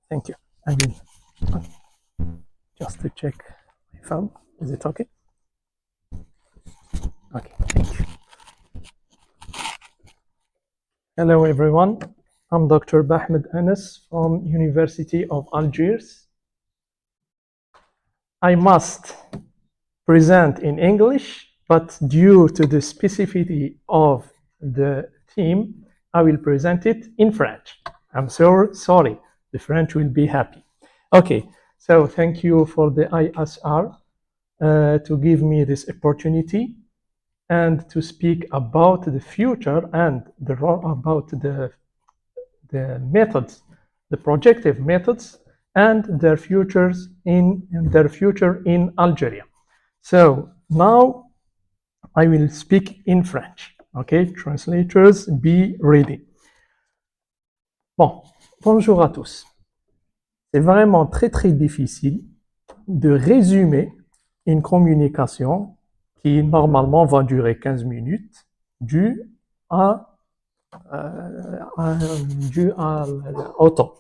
Thank you. I will just to check my phone. Is it okay? Okay, thank you. Hello everyone. I'm Dr. Bahmed Anas from University of Algiers. I must present in English, but due to the specificity of the theme, I will present it in French. I'm so sorry. The French will be happy. Okay, so thank you for the ISR to give me this opportunity and to speak about the future and about the methods, the projective methods and their future in Algeria. So now I will speak in French. Okay, translators, be ready. Bon, bonjour à tous. C'est vraiment très difficile de résumer une communication qui normalement va durer 15 minutes dû au temps.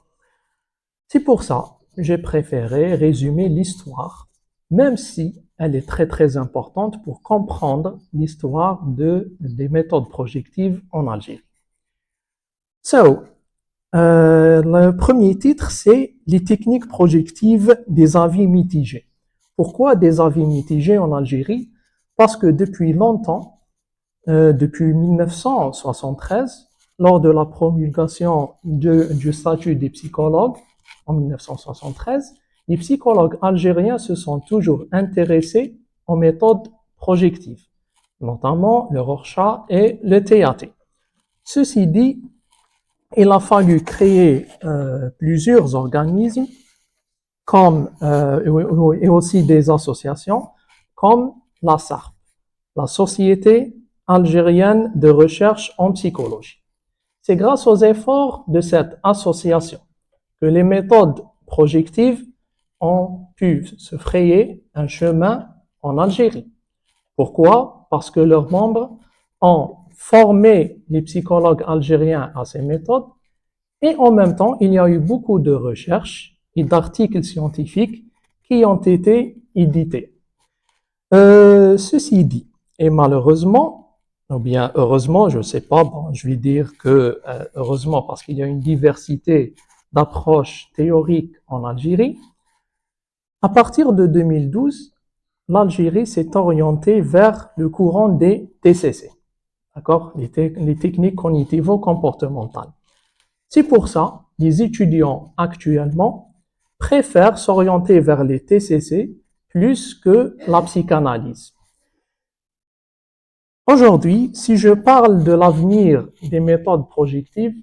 C'est pour ça que j'ai préféré résumer l'histoire, même si elle est très importante pour comprendre l'histoire des méthodes projectives en Algérie. Le premier titre, c'est les techniques projectives des avis mitigés. Pourquoi des avis mitigés en Algérie? Parce que depuis longtemps, depuis 1973, lors de la promulgation du statut des psychologues en 1973, les psychologues algériens se sont toujours intéressés aux méthodes projectives, notamment le Rorschach et le TAT. Ceci dit, il a fallu créer plusieurs organismes et aussi des associations comme la SARP, la Société algérienne de recherche en psychologie. C'est grâce aux efforts de cette association que les méthodes projectives ont pu se frayer un chemin en Algérie. Pourquoi? Parce que leurs membres ont formé les psychologues algériens à ces méthodes et en même temps, il y a eu beaucoup de recherches et d'articles scientifiques qui ont été édités. Ceci dit, et malheureusement, ou bien heureusement, je ne sais pas, bon, je vais dire que heureusement parce qu'il y a une diversité d'approches théoriques en Algérie, à partir de 2012, l'Algérie s'est orientée vers le courant des TCC, d'accord, les techniques cognitivo-comportementales. C'est pour ça que les étudiants actuellement préfèrent s'orienter vers les TCC plus que la psychanalyse. Aujourd'hui, si je parle de l'avenir des méthodes projectives,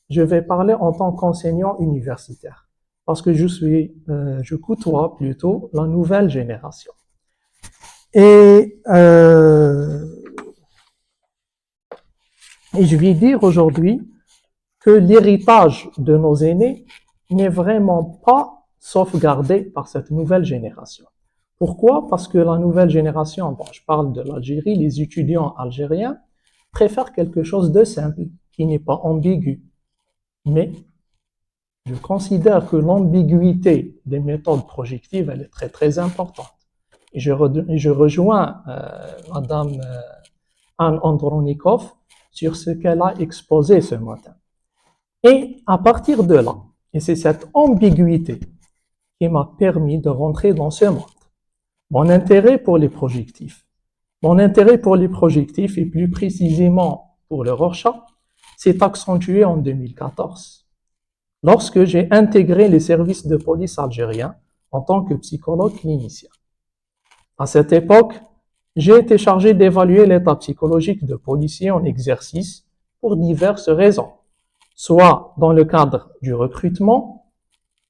je vais parler en tant qu'enseignant universitaire, parce que je côtoie plutôt la nouvelle génération. Et je vais dire aujourd'hui que l'héritage de nos aînés n'est vraiment pas sauvegardé par cette nouvelle génération. Pourquoi? Parce que la nouvelle génération, bon, je parle de l'Algérie, les étudiants algériens préfèrent quelque chose de simple, qui n'est pas ambigu. Mais je considère que l'ambiguïté des méthodes projectives, elle est très importante. Et je rejoins Madame Anne Andronikov sur ce qu'elle a exposé ce matin. Et à partir de là, et c'est cette ambiguïté qui m'a permis de rentrer dans ce monde. Mon intérêt pour les projectifs. Mon intérêt pour les projectifs, et plus précisément pour le Rorschach, s'est accentué en 2014, lorsque j'ai intégré les services de police algériens en tant que psychologue clinicien. À cette époque, j'ai été chargé d'évaluer l'état psychologique de policiers en exercice pour diverses raisons, soit dans le cadre du recrutement,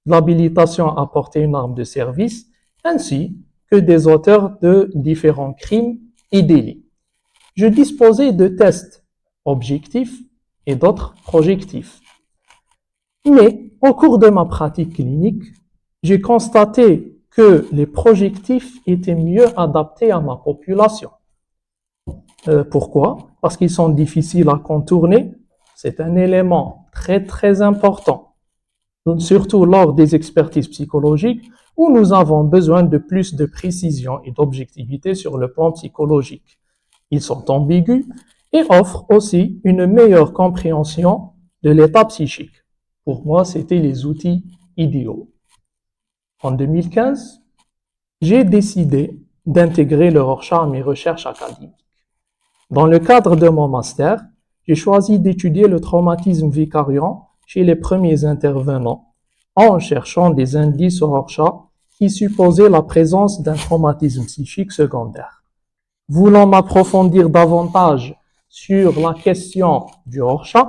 l'habilitation à porter une arme de service, ainsi que des auteurs de différents crimes et délits. Je disposais de tests objectifs et d'autres projectifs. Mais au cours de ma pratique clinique, j'ai constaté que les projectifs étaient mieux adaptés à ma population. Pourquoi? Parce qu'ils sont difficiles à contourner. C'est un élément très important. surtout lors des expertises psychologiques, où nous avons besoin de plus de précision et d'objectivité sur le plan psychologique. Ils sont ambigus et offrent aussi une meilleure compréhension de l'état psychique. Pour moi, c'était les outils idéaux. En 2015, j'ai décidé d'intégrer le Rorschach à mes recherches académiques. Dans le cadre de mon master, j'ai choisi d'étudier le traumatisme vicariant chez les premiers intervenants en cherchant des indices au Rorschach qui supposaient la présence d'un traumatisme psychique secondaire. Voulant m'approfondir davantage sur la question du Rorschach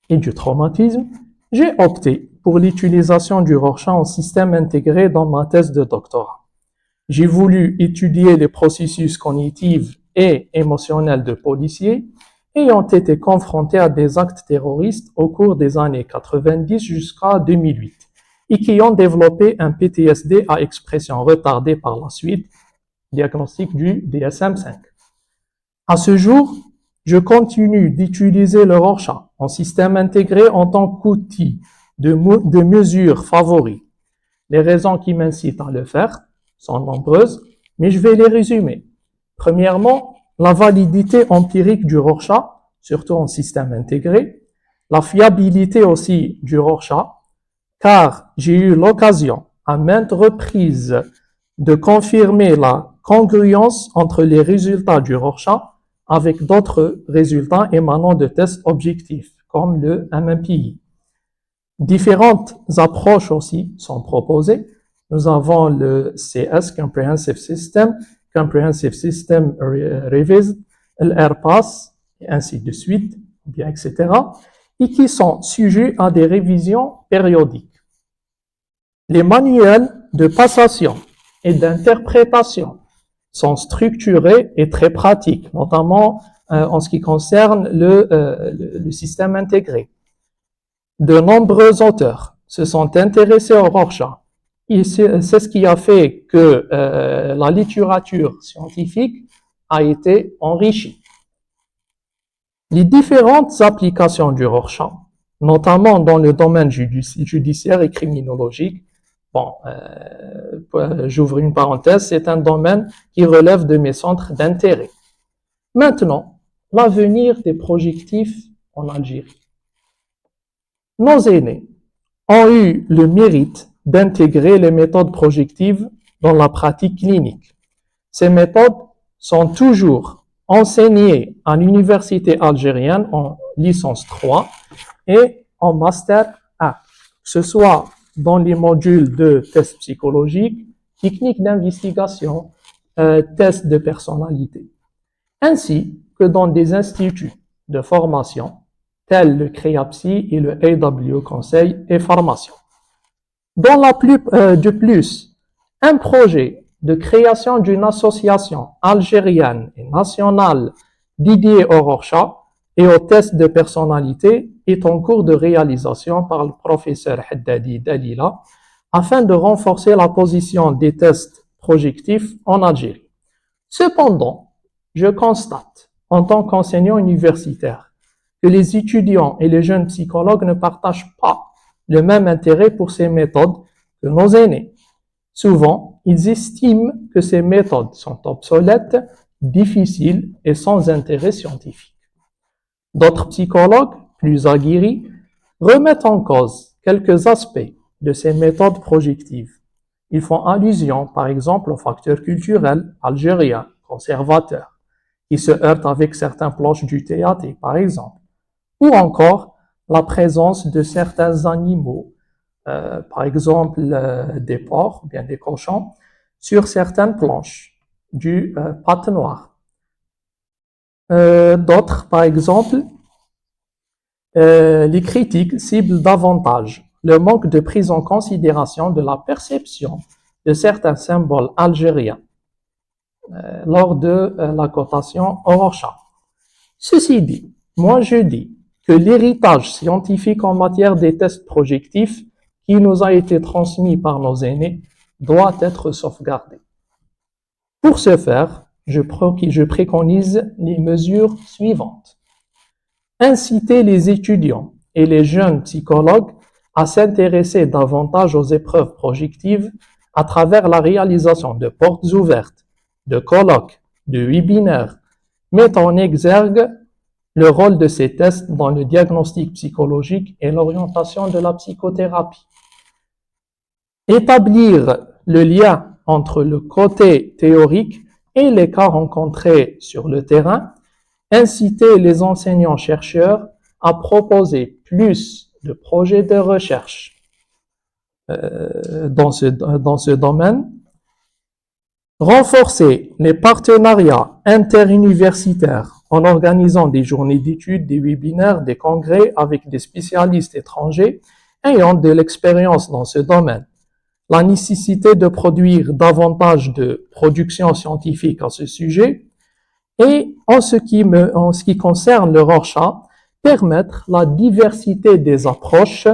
et du traumatisme, j'ai opté pour l'utilisation du Rorschach en système intégré dans ma thèse de doctorat. J'ai voulu étudier les processus cognitifs et émotionnels de policiers ayant été confrontés à des actes terroristes au cours des années 90 jusqu'à 2008 et qui ont développé un PTSD à expression retardée par la suite, diagnostic du DSM-5. À ce jour, je continue d'utiliser le Rorschach en système intégré en tant qu'outil de mesure favori. Les raisons qui m'incitent à le faire sont nombreuses, mais je vais les résumer. Premièrement, la validité empirique du Rorschach, surtout en système intégré, la fiabilité aussi du Rorschach, car j'ai eu l'occasion à maintes reprises de confirmer la congruence entre les résultats du Rorschach avec d'autres résultats émanant de tests objectifs, comme le MMPI. Différentes approches aussi sont proposées. Nous avons le CS, Comprehensive System Revised, l'AirPass, et ainsi de suite, bien, etc., et qui sont sujets à des révisions périodiques. Les manuels de passation et d'interprétation sont structurés et très pratiques, notamment en ce qui concerne le système intégré. De nombreux auteurs se sont intéressés au Rorschach. C'est ce qui a fait que la littérature scientifique a été enrichie. Les différentes applications du Rorschach, notamment dans le domaine judiciaire et criminologique, j'ouvre une parenthèse, c'est un domaine qui relève de mes centres d'intérêt. Maintenant, l'avenir des projectifs en Algérie. Nos aînés ont eu le mérite d'intégrer les méthodes projectives dans la pratique clinique. Ces méthodes sont toujours enseignées à l'université algérienne en licence 3 et en master 1, que ce soit dans les modules de tests psychologiques, techniques d'investigation, tests de personnalité, ainsi que dans des instituts de formation tels le CREAPSI et le AW Conseil et Formation. De plus, un projet de création d'une association algérienne et nationale dédiée au Rorschach et aux tests de personnalité est en cours de réalisation par le professeur Haddadi Dalila afin de renforcer la position des tests projectifs en Algérie. Cependant, je constate, en tant qu'enseignant universitaire, que les étudiants et les jeunes psychologues ne partagent pas le même intérêt pour ces méthodes que nos aînés. Souvent, ils estiment que ces méthodes sont obsolètes, difficiles et sans intérêt scientifique. D'autres psychologues, plus aguerris, remettent en cause quelques aspects de ces méthodes projectives. Ils font allusion, par exemple, aux facteurs culturels algériens, conservateurs, qui se heurtent avec certains planches du théâtre, par exemple, ou encore la présence de certains animaux, par exemple des porcs, bien des cochons, sur certaines planches du pâte noir. D'autres, par exemple, les critiques ciblent davantage le manque de prise en considération de la perception de certains symboles algériens lors de la cotation au Rorschach. Ceci dit, moi je dis que l'héritage scientifique en matière des tests projectifs qui nous a été transmis par nos aînés doit être sauvegardé. Pour ce faire, je préconise les mesures suivantes. Inciter les étudiants et les jeunes psychologues à s'intéresser davantage aux épreuves projectives à travers la réalisation de portes ouvertes, de colloques, de webinaires, met en exergue le rôle de ces tests dans le diagnostic psychologique et l'orientation de la psychothérapie. Établir le lien entre le côté théorique et les cas rencontrés sur le terrain, inciter les enseignants-chercheurs à proposer plus de projets de recherche dans ce domaine, renforcer les partenariats interuniversitaires en organisant des journées d'études, des webinaires, des congrès avec des spécialistes étrangers ayant de l'expérience dans ce domaine. La nécessité de produire davantage de production scientifique à ce sujet et en ce qui concerne le Rorschach, permettre la diversité des approches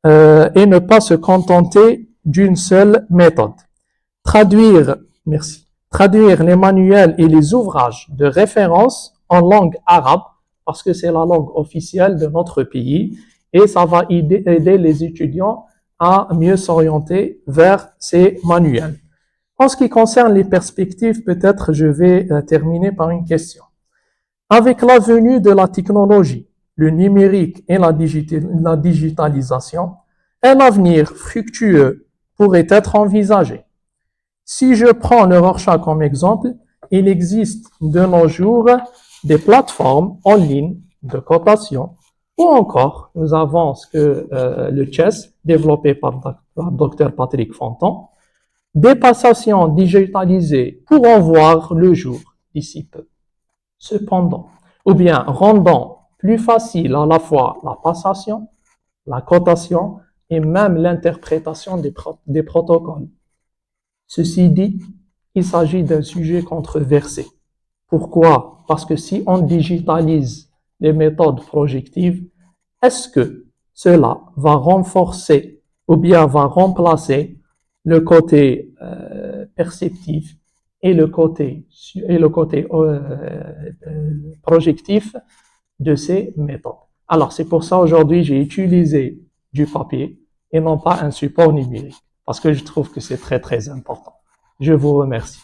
et ne pas se contenter d'une seule méthode. Traduire les manuels et les ouvrages de référence en langue arabe, parce que c'est la langue officielle de notre pays, et ça va aider les étudiants à mieux s'orienter vers ces manuels. En ce qui concerne les perspectives, peut-être je vais terminer par une question. Avec la venue de la technologie, le numérique et la digitalisation, un avenir fructueux pourrait être envisagé. Si je prends le Rorschach comme exemple, il existe de nos jours des plateformes en ligne de cotation, ou encore, nous avons le Chess, développé par Dr Patrick Fonton, des passations digitalisées pourront voir le jour d'ici peu. Cependant, ou bien rendant plus facile à la fois la passation, la cotation et même l'interprétation des protocoles. Ceci dit, il s'agit d'un sujet controversé. Pourquoi? Parce que si on digitalise les méthodes projectives, est-ce que cela va renforcer ou bien va remplacer le côté perceptif et le côté projectif de ces méthodes? Alors, c'est pour ça aujourd'hui j'ai utilisé du papier et non pas un support numérique, parce que je trouve que c'est très très important. Je vous remercie.